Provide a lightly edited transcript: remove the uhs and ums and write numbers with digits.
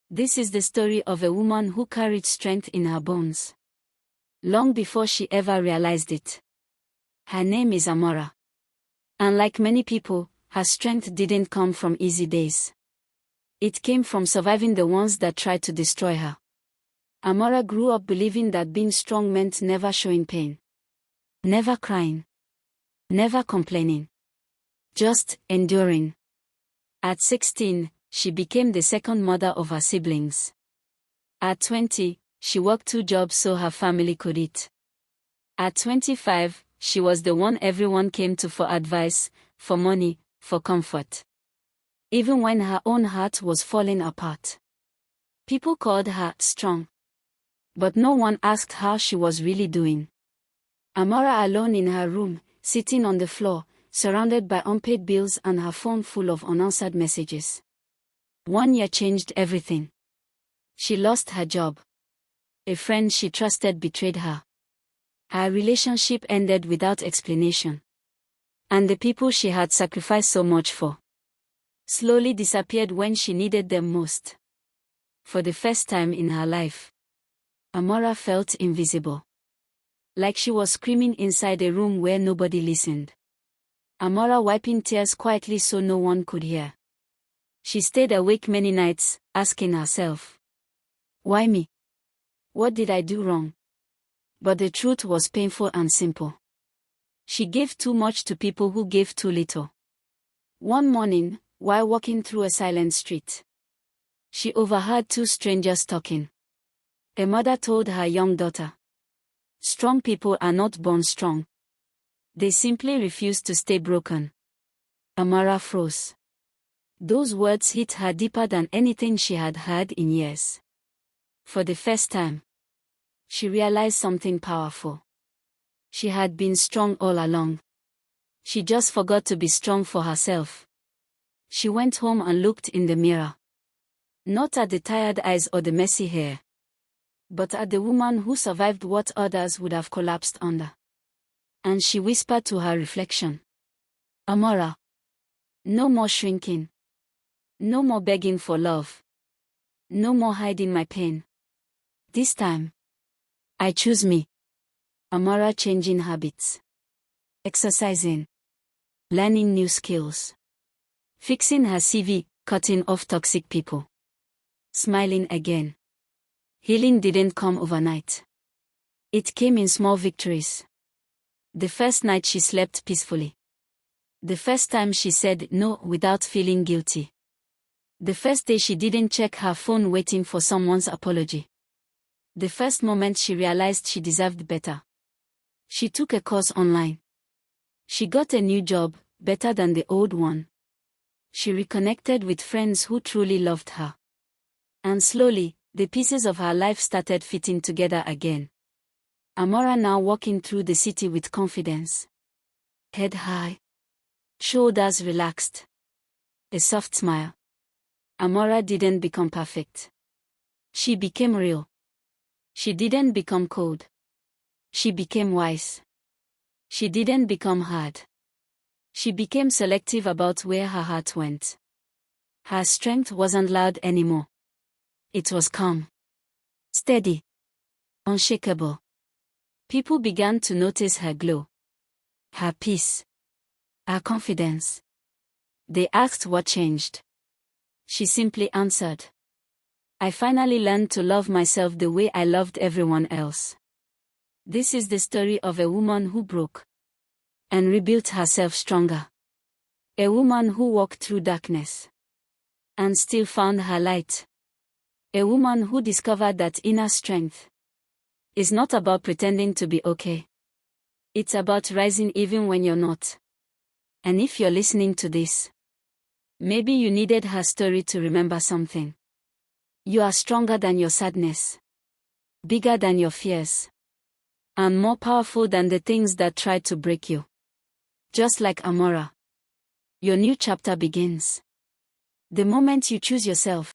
This is the story of a woman who carried strength in her bones, long before she ever realized it. Her name is Amora. And like many people, her strength didn't come from easy days. It came from surviving the ones that tried to destroy her. Amora grew up believing that being strong meant never showing pain, never crying, never complaining, just enduring. At 16, she became the second mother of her siblings. At 20, she worked 2 jobs so her family could eat. At 25, she was the one everyone came to for advice, for money, for comfort. Even when her own heart was falling apart. People called her strong. But no one asked how she was really doing. Amora alone in her room, sitting on the floor, surrounded by unpaid bills and her phone full of unanswered messages. 1 year changed everything. She lost her job. A friend she trusted betrayed her. Her relationship ended without explanation. And the people she had sacrificed so much for slowly disappeared when she needed them most. For the first time in her life, Amora felt invisible. Like she was screaming inside a room where nobody listened. Amora wiping tears quietly so no one could hear. She stayed awake many nights, asking herself, why me? What did I do wrong? But the truth was painful and simple. She gave too much to people who gave too little. One morning, while walking through a silent street, she overheard 2 strangers talking. A mother told her young daughter, strong people are not born strong. They simply refuse to stay broken. Amora froze. Those words hit her deeper than anything she had heard in years. For the first time, she realized something powerful. She had been strong all along. She just forgot to be strong for herself. She went home and looked in the mirror. Not at the tired eyes or the messy hair, but at the woman who survived what others would have collapsed under. And she whispered to her reflection, Amora, no more shrinking. No more begging for love. No more hiding my pain. This time, I choose me. Amora changing habits. Exercising. Learning new skills. Fixing her CV, cutting off toxic people. Smiling again. Healing didn't come overnight. It came in small victories. The first night she slept peacefully. The first time she said no without feeling guilty. The first day she didn't check her phone waiting for someone's apology. The first moment she realized she deserved better. She took a course online. She got a new job, better than the old one. She reconnected with friends who truly loved her. And slowly, the pieces of her life started fitting together again. Amora now walking through the city with confidence. Head high. Shoulders relaxed. A soft smile. Amora didn't become perfect. She became real. She didn't become cold. She became wise. She didn't become hard. She became selective about where her heart went. Her strength wasn't loud anymore. It was calm. Steady. Unshakable. People began to notice her glow. Her peace. Her confidence. They asked what changed. She simply answered, I finally learned to love myself the way I loved everyone else. This is the story of a woman who broke and rebuilt herself stronger. A woman who walked through darkness and still found her light. A woman who discovered that inner strength is not about pretending to be okay. It's about rising even when you're not. And if you're listening to this, maybe you needed her story to remember something. You are stronger than your sadness, bigger than your fears, and more powerful than the things that tried to break you. Just like Amora, your new chapter begins. The moment you choose yourself.